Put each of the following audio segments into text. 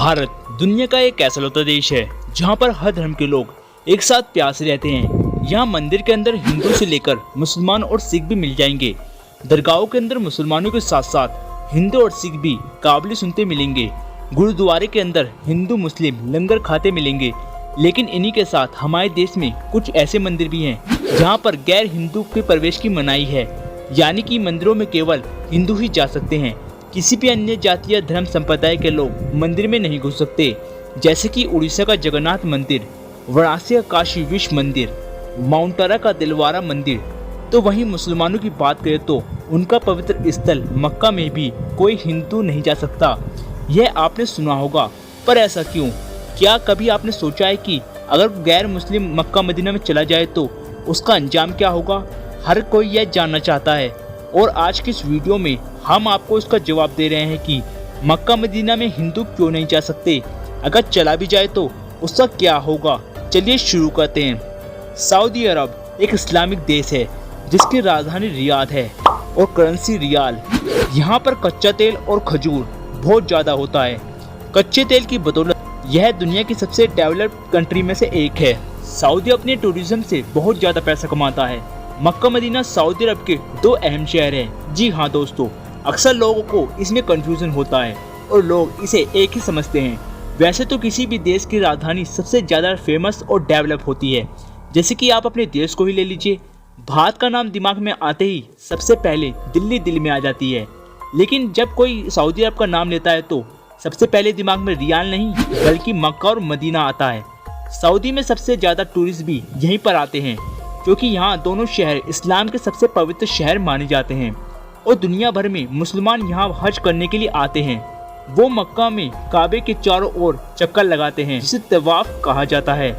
भारत दुनिया का एक ऐसा लौता देश है जहाँ पर हर धर्म के लोग एक साथ प्यार से रहते हैं। यहाँ मंदिर के अंदर हिंदू से लेकर मुसलमान और सिख भी मिल जाएंगे। दरगाहों के अंदर मुसलमानों के साथ साथ हिंदू और सिख भी काबिल सुनते मिलेंगे। गुरुद्वारे के अंदर हिंदू मुस्लिम लंगर खाते मिलेंगे। लेकिन इन्हीं के साथ हमारे देश में कुछ ऐसे मंदिर भी हैं जहाँ पर गैर हिंदू के प्रवेश की मनाही है, यानी कि मंदिरों में केवल हिंदू ही जा सकते हैं। किसी भी अन्य जाति या धर्म संप्रदाय के लोग मंदिर में नहीं घुस सकते। जैसे कि उड़ीसा का जगन्नाथ मंदिर, वाराणसी का काशी विश्व मंदिर, माउंट आरा का दिलवारा मंदिर। तो वहीं मुसलमानों की बात करें तो उनका पवित्र स्थल मक्का में भी कोई हिंदू नहीं जा सकता। यह आपने सुना होगा, पर ऐसा क्यों? क्या कभी आपने सोचा है कि अगर गैर मुस्लिम मक्का मदीना में चला जाए तो उसका अंजाम क्या होगा? हर कोई यह जानना चाहता है और आज की इस वीडियो में हम आपको इसका जवाब दे रहे हैं कि मक्का मदीना में हिंदू क्यों नहीं जा सकते, अगर चला भी जाए तो उसका क्या होगा। चलिए शुरू करते हैं। सऊदी अरब एक इस्लामिक देश है जिसकी राजधानी रियाद है और करेंसी रियाल। यहाँ पर कच्चा तेल और खजूर बहुत ज़्यादा होता है। कच्चे तेल की बदौलत यह दुनिया की सबसे डेवलप्ड कंट्री में से एक है। सऊदी अपने टूरिज्म से बहुत ज़्यादा पैसा कमाता है। मक्का मदीना सऊदी अरब के दो अहम शहर हैं। जी हाँ दोस्तों, अक्सर लोगों को इसमें कंफ्यूजन होता है और लोग इसे एक ही समझते हैं। वैसे तो किसी भी देश की राजधानी सबसे ज़्यादा फेमस और डेवलप होती है। जैसे कि आप अपने देश को ही ले लीजिए, भारत का नाम दिमाग में आते ही सबसे पहले दिल्ली दिल में आ जाती है। लेकिन जब कोई सऊदी अरब का नाम लेता है तो सबसे पहले दिमाग में रियाल नहीं बल्कि मक्का और मदीना आता है। सऊदी में सबसे ज़्यादा टूरिस्ट भी यहीं पर आते हैं क्योंकि यहाँ दोनों शहर इस्लाम के सबसे पवित्र शहर माने जाते हैं और दुनिया भर में मुसलमान यहाँ हज करने के लिए आते हैं। वो मक्का में काबे के चारों ओर चक्कर लगाते हैं जिसे तवाफ कहा जाता है,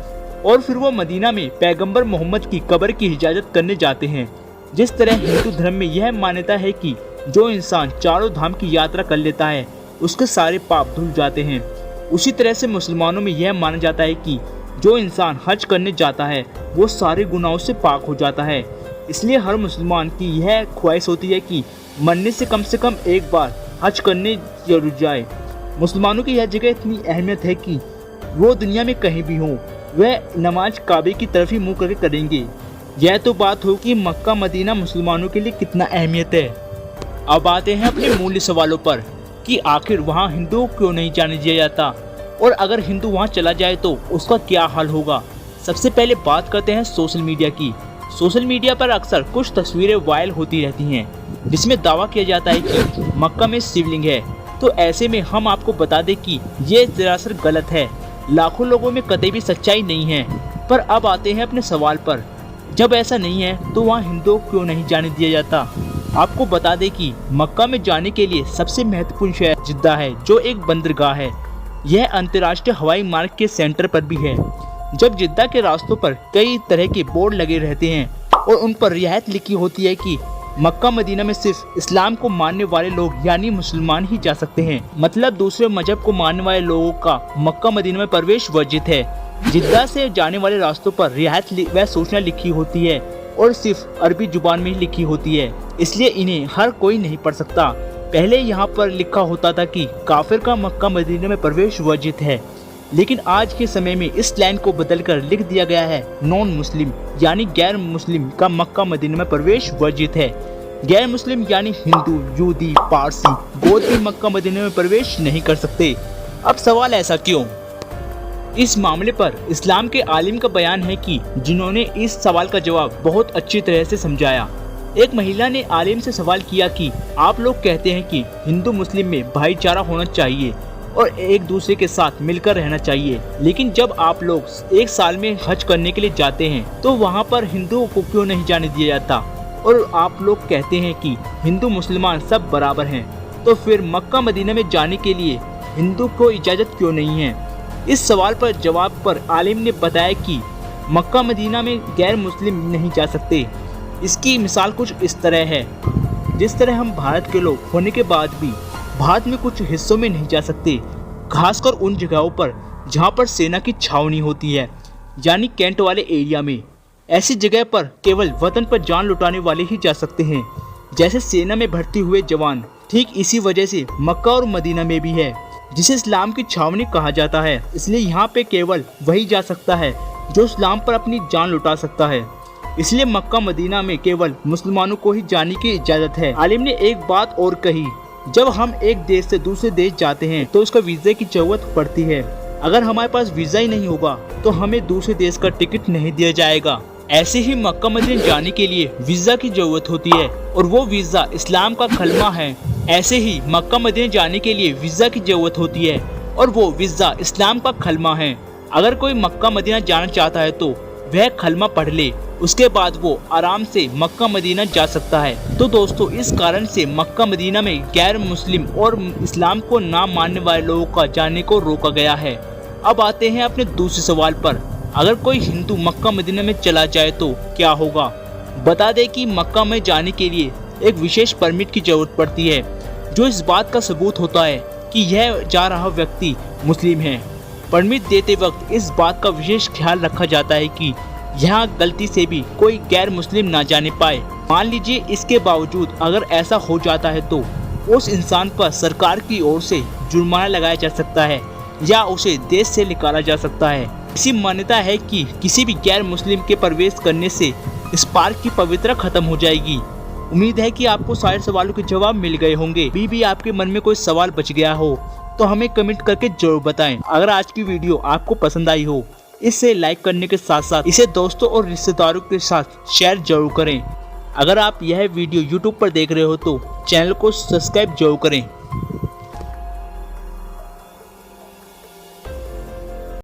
और फिर वो मदीना में पैगंबर मोहम्मद की कब्र की हिफाजत करने जाते हैं। जिस तरह हिंदू धर्म में यह मान्यता है कि जो इंसान चारों धाम की यात्रा कर लेता है उसके सारे पाप धुल जाते हैं, उसी तरह से मुसलमानों में यह माना जाता है कि जो इंसान हज करने जाता है वो सारे गुनाहों से पाक हो जाता है। इसलिए हर मुसलमान की यह ख्वाहिश होती है कि मरने से कम एक बार हज करने जरूर जाए। मुसलमानों की यह जगह इतनी अहमियत है कि वो दुनिया में कहीं भी हों वह नमाज काबे की तरफ ही मुँह करके करेंगे। यह तो बात हो कि मक्का मदीना मुसलमानों के लिए कितना अहमियत है। अब आते हैं अपने मूल्य सवालों पर कि आखिर वहाँ हिंदुओं क्यों नहीं जाने दिया जाता, और अगर हिंदू वहाँ चला जाए तो उसका क्या हाल होगा। सबसे पहले बात करते हैं सोशल मीडिया की। सोशल मीडिया पर अक्सर कुछ तस्वीरें वायरल होती रहती हैं जिसमें दावा किया जाता है कि मक्का में शिवलिंग है। तो ऐसे में हम आपको बता दें कि ये सरासर गलत है। लाखों लोगों में कतई भी सच्चाई नहीं है। पर अब आते हैं अपने सवाल पर, जब ऐसा नहीं है तो वहाँ हिंदुओं क्यों नहीं जाने दिया जाता। आपको बता दें कि मक्का में जाने के लिए सबसे महत्वपूर्ण शहर जिद्दा है जो एक बंदरगाह है। यह अंतर्राष्ट्रीय हवाई मार्ग के सेंटर पर भी है। जब जिद्दा के रास्तों पर कई तरह के बोर्ड लगे रहते हैं और उन पर रियायत लिखी होती है कि मक्का मदीना में सिर्फ इस्लाम को मानने वाले लोग यानी मुसलमान ही जा सकते हैं, मतलब दूसरे मजहब को मानने वाले लोगों का मक्का मदीना में प्रवेश वर्जित है। जिद्दा से जाने वाले रास्तों पर रियायत व सूचना लिखी होती है और सिर्फ अरबी जुबान में ही लिखी होती है, इसलिए इन्हें हर कोई नहीं पढ़ सकता। पहले यहाँ पर लिखा होता था कि काफिर का मक्का मदीना में प्रवेश वर्जित है, लेकिन आज के समय में इस लाइन को बदलकर लिख दिया गया है नॉन मुस्लिम यानी गैर मुस्लिम का मक्का मदीना में प्रवेश वर्जित है। गैर मुस्लिम यानी हिंदू, यहूदी, पारसी, बौद्ध भी मक्का मदीना में प्रवेश नहीं कर सकते। अब सवाल ऐसा क्यों? इस मामले पर इस्लाम के आलिम का बयान है कि जिन्होंने इस सवाल का जवाब बहुत अच्छी तरह से समझाया। एक महिला ने आलिम से सवाल किया कि आप लोग कहते हैं कि हिंदू मुस्लिम में भाईचारा होना चाहिए और एक दूसरे के साथ मिलकर रहना चाहिए, लेकिन जब आप लोग एक साल में हज करने के लिए जाते हैं तो वहाँ पर हिंदुओं को क्यों नहीं जाने दिया जाता? और आप लोग कहते हैं कि हिंदू मुसलमान सब बराबर हैं, तो फिर मक्का मदीना में जाने के लिए हिंदू को इजाज़त क्यों नहीं है? इस सवाल पर जवाब पर आलिम ने बताया कि मक्का मदीना में गैर मुस्लिम नहीं जा सकते। इसकी मिसाल कुछ इस तरह है, जिस तरह हम भारत के लोग होने के बाद भी भारत में कुछ हिस्सों में नहीं जा सकते, खासकर उन जगहों पर जहां पर सेना की छावनी होती है, यानी कैंट वाले एरिया में। ऐसी जगह पर केवल वतन पर जान लुटाने वाले ही जा सकते हैं, जैसे सेना में भर्ती हुए जवान। ठीक इसी वजह से मक्का और मदीना में भी है जिसे इस्लाम की छावनी कहा जाता है। इसलिए यहाँ पे केवल वही जा सकता है जो इस्लाम पर अपनी जान लुटा सकता है। इसलिए मक्का मदीना में केवल मुसलमानों को ही जाने की इजाज़त है। आलिम ने एक बात और कही, जब हम एक देश से दूसरे देश जाते हैं तो उसका वीज़ा की जरूरत पड़ती है। अगर हमारे पास वीज़ा ही नहीं होगा तो हमें दूसरे देश का टिकट नहीं दिया जाएगा। ऐसे ही मक्का मदीना जाने के लिए वीज़ा की जरूरत होती है और वो वीज़ा इस्लाम का कलमा है। ऐसे ही मक्का मदीना जाने के लिए वीज़ा की जरूरत होती है और वो वीज़ा इस्लाम का कलमा है। अगर कोई मक्का मदीना जाना चाहता है तो वह कलमा पढ़ ले, उसके बाद वो आराम से मक्का मदीना जा सकता है। तो दोस्तों, इस कारण से मक्का मदीना में गैर मुस्लिम और इस्लाम को ना मानने वाले लोगों का जाने को रोका गया है। अब आते हैं अपने दूसरे सवाल पर, अगर कोई हिंदू मक्का मदीना में चला जाए तो क्या होगा। बता दें कि मक्का में जाने के लिए एक विशेष परमिट की जरूरत पड़ती है, जो इस बात का सबूत होता है कि यह जा रहा व्यक्ति मुस्लिम है। परमिट देते वक्त इस बात का विशेष ख्याल रखा जाता है कि यहाँ गलती से भी कोई गैर मुस्लिम ना जाने पाए। मान लीजिए इसके बावजूद अगर ऐसा हो जाता है तो उस इंसान पर सरकार की ओर से जुर्माना लगाया जा सकता है या उसे देश से निकाला जा सकता है। ऐसी मान्यता है कि किसी भी गैर मुस्लिम के प्रवेश करने से इस पार्क की पवित्रता खत्म हो जाएगी। उम्मीद है कि आपको सारे सवालों के जवाब मिल गए होंगे। भी आपके मन में कोई सवाल बच गया हो तो हमें कमेंट करके जरूर बताएं। अगर आज की वीडियो आपको पसंद आई हो, इसे लाइक करने के साथ साथ इसे दोस्तों और रिश्तेदारों के साथ शेयर जरूर करें। अगर आप यह वीडियो YouTube पर देख रहे हो तो चैनल को सब्सक्राइब जरूर करें।